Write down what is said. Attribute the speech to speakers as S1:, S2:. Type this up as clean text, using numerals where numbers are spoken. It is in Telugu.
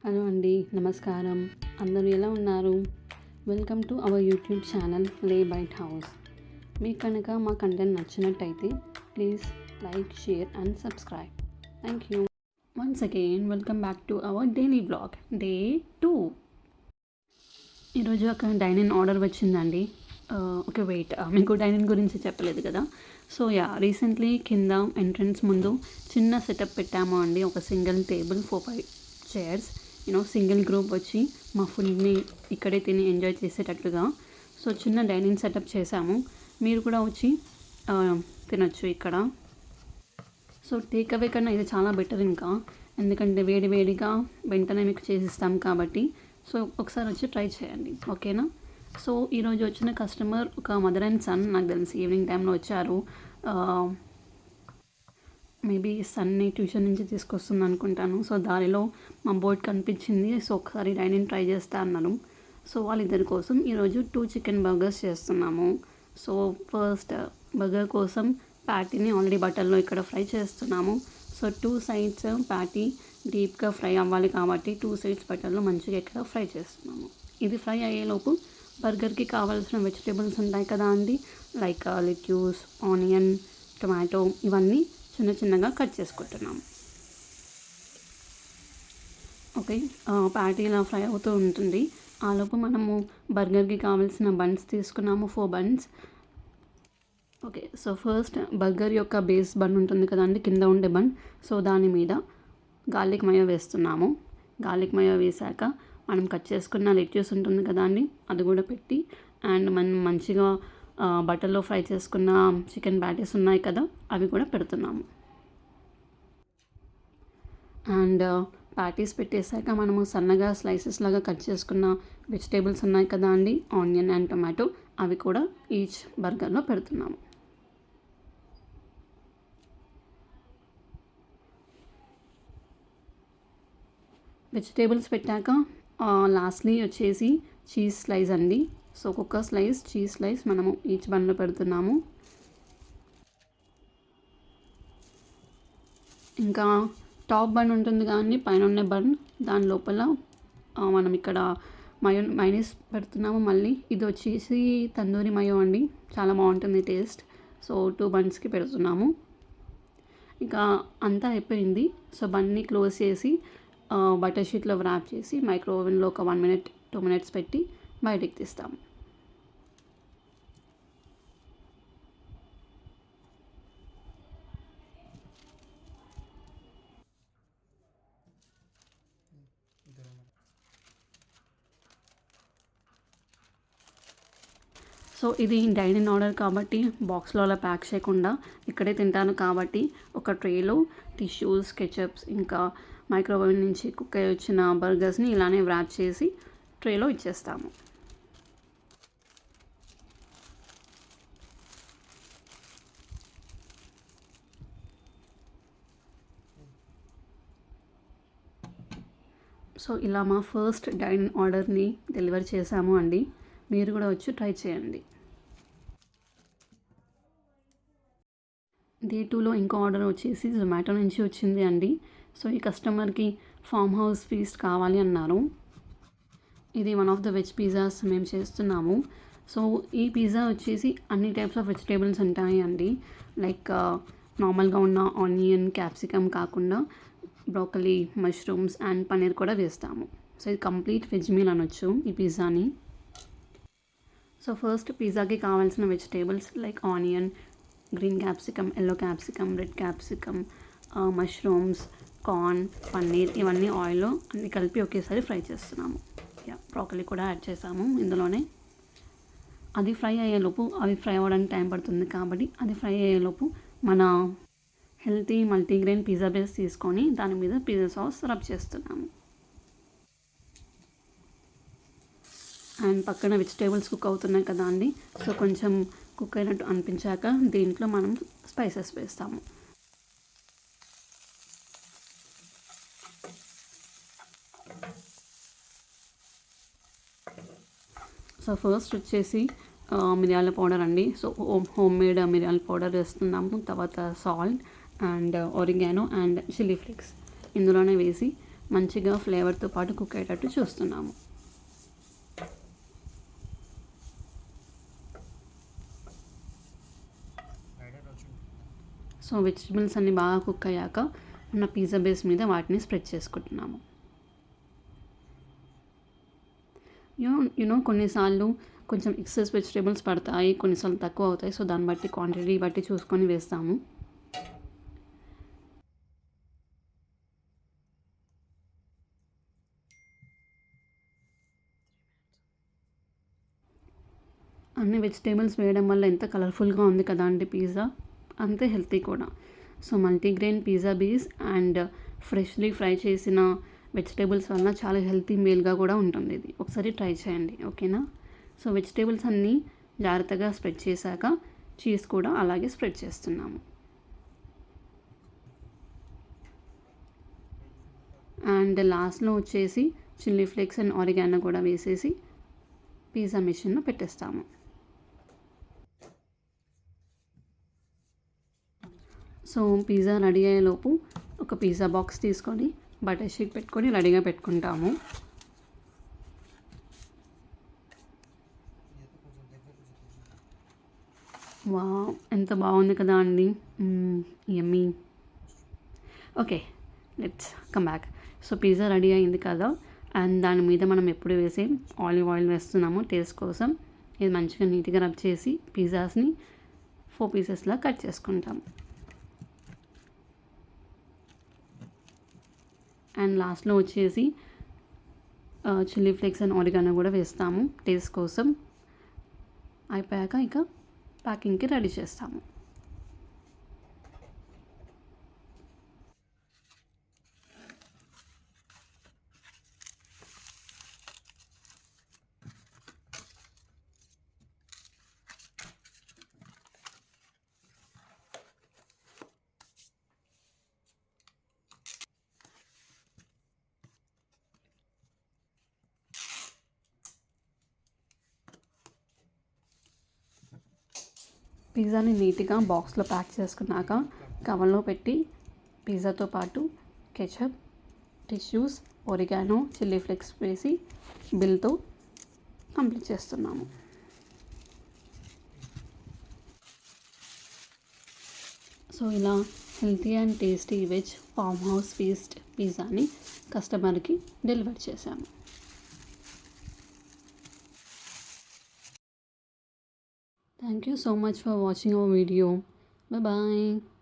S1: హలో అండి, నమస్కారం. అందరూ ఎలా ఉన్నారు? Welcome to our YouTube channel లే బైట్ హౌస్. మీకు కనుక మా కంటెంట్ నచ్చినట్టయితే please like, share and subscribe. Thank you. Once again welcome back to our daily blog day 2. ఈరోజు ఒక డైనింగ్ ఆర్డర్ వచ్చిందండి. ఓకే వెయిట్, మీకు డైనింగ్ గురించి చెప్పలేదు కదా. సో రీసెంట్లీ కింద ఎంట్రన్స్ ముందు చిన్న సెటప్ పెట్టాము అండి. ఒక single table 4-5 chairs, single group వచ్చి మా ఫుడ్ని ఇక్కడే తిని ఎంజాయ్ చేసేటట్టుగా. సో చిన్న డైనింగ్ సెటప్ చేసాము. మీరు కూడా వచ్చి తినొచ్చు ఇక్కడ. సో టేక్ అవే కన్నా ఇది చాలా బెటర్ ఇంకా, ఎందుకంటే వేడి వేడిగా వెంటనే మీకు చేసిస్తాం కాబట్టి. సో ఒకసారి వచ్చి ట్రై చేయండి, ఓకేనా. సో ఈరోజు వచ్చిన కస్టమర్ ఒక మదర్ అండ్ సన్, నాకు తెలిసి ఈవినింగ్ టైంలో వచ్చారు. మేబీ సన్ని ట్యూషన్ నుంచి తీసుకొస్తుంది అనుకుంటాను. సో దారిలో మా బోర్డ్ కనిపించింది. సో ఒకసారి డైనింగ్ ట్రై చేస్తా అన్నాను. సో వాళ్ళిద్దరి కోసం ఈరోజు 2 చికెన్ బర్గర్స్ చేస్తున్నాము. సో ఫస్ట్ బర్గర్ కోసం ప్యాటీని ఆల్రెడీ బటర్లో ఇక్కడ ఫ్రై చేస్తున్నాము. సో 2 సైడ్స్ ప్యాటీ డీప్గా ఫ్రై అవ్వాలి కాబట్టి 2 సైడ్స్ బటర్లో మంచిగా ఇక్కడ ఫ్రై చేస్తున్నాము. ఇది ఫ్రై అయ్యేలోపు బర్గర్కి కావాల్సిన వెజిటేబుల్స్ ఉంటాయి కదా అండి, లైక్ లెట్యూస్, ఆనియన్, టొమాటో, ఇవన్నీ చిన్న చిన్నగా కట్ చేసుకుంటున్నాము. ఓకే, ప్యాటీ ఇలా ఫ్రై అవుతూ ఉంటుంది. ఆలోపు మనము బర్గర్కి కావాల్సిన బన్స్ తీసుకున్నాము, 4 buns. Okay, so first burger యొక్క బేస్ బన్ ఉంటుంది కదండి, కింద ఉండే బన్. సో దాని మీద గార్లిక్ మయో వేస్తున్నాము. గార్లిక్ మయో వేసాక మనం కట్ చేసుకున్న లెట్యూస్ ఉంటుంది కదా అండి, అది కూడా పెట్టి, అండ్ మనం మంచిగా బటర్లో ఫ్రై చేసుకున్న చికెన్ ప్యాటీస్ ఉన్నాయి కదా, అవి కూడా పెడుతున్నాము. అండ్ ప్యాటీస్ పెట్టేశాక మనము సన్నగా స్లైసెస్ లాగా కట్ చేసుకున్న వెజిటేబుల్స్ ఉన్నాయి కదా అండి, ఆనియన్ అండ్ టొమాటో, అవి కూడా ఈచ్ బర్గర్లో పెడుతున్నాము. వెజిటేబుల్స్ పెట్టాక లాస్ట్లీ వచ్చేసి చీజ్ స్లైస్ అండి. సో ఒక్కొక్క స్లైస్ చీజ్ స్లైస్ మనము ఈచ్ బన్లో పెడుతున్నాము. ఇంకా టాప్ బన్ ఉంటుంది కానీ పైన ఉన్న బన్, దాని లోపల మనం ఇక్కడ మైనస్ పెడుతున్నాము. మళ్ళీ ఇది వచ్చేసి తందూరి మయో అండి, చాలా బాగుంటుంది టేస్ట్. సో 2 బన్స్కి పెడుతున్నాము. ఇంకా అంతా అయిపోయింది. సో బన్ని క్లోజ్ చేసి బటర్ షీట్లో వ్రాప్ చేసి మైక్రో ఓవెన్లో ఒక 1 minute 2 minutes పెట్టి బయటికి తీస్తాము. సో ఇది డైనింగ్ ఆర్డర్ కాబట్టి బాక్స్లో అలా ప్యాక్ చేయకుండా ఇక్కడే తింటాను కాబట్టి ఒక ట్రేలో టిష్యూస్, కెచప్స్, ఇంకా మైక్రోవేవ్ నుంచి కుక్ అయ్యి వచ్చిన బర్గర్స్ని ఇలానే వ్రాప్ చేసి ట్రేలో ఇచ్చేస్తాము. సో ఇలా మా ఫస్ట్ డైనింగ్ ఆర్డర్ని డెలివర్ చేశాము అండి. మీరు కూడా వచ్చి ట్రై చేయండి. డే 2లో ఇంకో ఆర్డర్ వచ్చేసి జొమాటో నుంచి వచ్చింది అండి. సో ఈ కస్టమర్కి ఫామ్ హౌస్ ఫీస్ట్ కావాలి అన్నారు. ఇది one of the veg pizzas మేము చేస్తున్నాము. సో ఈ పిజ్జా వచ్చేసి అన్ని టైప్స్ ఆఫ్ వెజిటేబుల్స్ ఉంటాయి అండి, లైక్ నార్మల్గా ఉన్న ఆనియన్, క్యాప్సికమ్ కాకుండా బ్రోకలీ, మష్రూమ్స్ అండ్ పన్నీర్ కూడా వేస్తాము. సో ఇది కంప్లీట్ వెజ్ మీల్ అనొచ్చు ఈ పిజ్జాని. సో ఫస్ట్ పిజ్జాకి కావాల్సిన vegetables like onion, green capsicum, yellow capsicum, red capsicum, mushrooms, corn, paneer, ఇవన్నీ ఆయిల్లో అన్ని కలిపి ఒకేసారి ఫ్రై చేస్తున్నాము. బ్రోకలీ కూడా యాడ్ చేసాము ఇందులోనే. అది ఫ్రై అయ్యేలోపు, అవి ఫ్రై అవ్వడానికి టైం పడుతుంది కాబట్టి అది ఫ్రై అయ్యేలోపు మన హెల్తీ మల్టీగ్రెయిన్ పిజ్జా బేస్ తీసుకొని దాని మీద పిజ్జా సాస్ రబ్ చేస్తున్నాము. అండ్ పక్కన వెజిటేబుల్స్ కుక్ అవుతున్నాయి కదా అండి. సో కొంచెం కుక్ అయినట్టు అనిపించాక దీంట్లో మనం స్పైసెస్ వేస్తాము. సో ఫస్ట్ వచ్చేసి మిరియాల పౌడర్ అండి. సో హోమ్ మేడ్ మిరియాల పౌడర్ వేస్తున్నాము. తర్వాత salt and oregano and chilli flakes ఇందులోనే వేసి మంచిగా ఫ్లేవర్తో పాటు కుక్ అయ్యేటట్టు చూస్తున్నాము. సో వెజిటబుల్స్ అన్నీ బాగా కుక్ అయ్యాక ఉన్న పిజ్జా బేస్ మీద వాటిని స్ప్రెడ్ చేసుకుంటున్నాము. కొన్నిసార్లు కొంచెం ఎక్సెస్ వెజిటేబుల్స్ పడతాయి, కొన్నిసార్లు తక్కువ అవుతాయి. సో దాన్ని బట్టి క్వాంటిటీ బట్టి చూసుకొని వేస్తాము. అన్ని వెజిటేబుల్స్ వేయడం వల్ల ఎంత కలర్ఫుల్గా ఉంది కదా అండి పిజ్జా, అంతే హెల్తీ కూడా. So multigrain pizza base and freshly fry చేసిన వెజిటేబుల్స్ వల్ల చాలా హెల్తీ మీల్గా కూడా ఉంటుంది. ఇది ఒకసారి ట్రై చేయండి, ఓకేనా. సో వెజిటేబుల్స్ అన్నీ జాగ్రత్తగా స్ప్రెడ్ చేశాక చీజ్ కూడా అలాగే స్ప్రెడ్ చేస్తున్నాము. అండ్ లాస్ట్లో వచ్చేసి చిల్లీ ఫ్లేక్స్ అండ్ ఆరిగానో కూడా వేసేసి పిజ్జా మిషన్లో పెట్టేస్తాము. సో పిజ్జా రెడీ అయ్యేలోపు ఒక పిజ్జా బాక్స్ తీసుకొని బటర్ షీట్ పెట్టుకొని రెడీగా పెట్టుకుంటాము. వావ్, ఎంత బాగుంది కదా అండి, yummy. Okay, let's come back. So pizza ready అయింది కదా, అండ్ దాని మీద మనం ఎప్పుడు వేసే ఆలివ్ ఆయిల్ వేస్తున్నాము టేస్ట్ కోసం. ఇది మంచిగా నీట్గా రబ్ చేసి పిజ్జాస్ని 4 పీసెస్లా కట్ చేసుకుంటాం. అండ్ లాస్ట్లో వచ్చేసి చిల్లీ ఫ్లేక్స్ అండ్ ఆరిగానో కూడా వేస్తాము టేస్ట్ కోసం. అయిపోయాక ఇక ప్యాకింగ్కి రెడీ చేస్తాము. పిజ్జాని నీట్గా బాక్స్లో ప్యాక్ చేసుకున్నాక కవర్లో పెట్టి పిజ్జాతో పాటు ketchup, tissues, oregano, chilli flakes వేసి బిల్తో కంప్లీట్ చేస్తున్నాము. సో ఇలా healthy and tasty veg farm house feast పిజ్జాని కస్టమర్కి డెలివర్ చేశాము. Thank you so much for watching our video. Bye bye.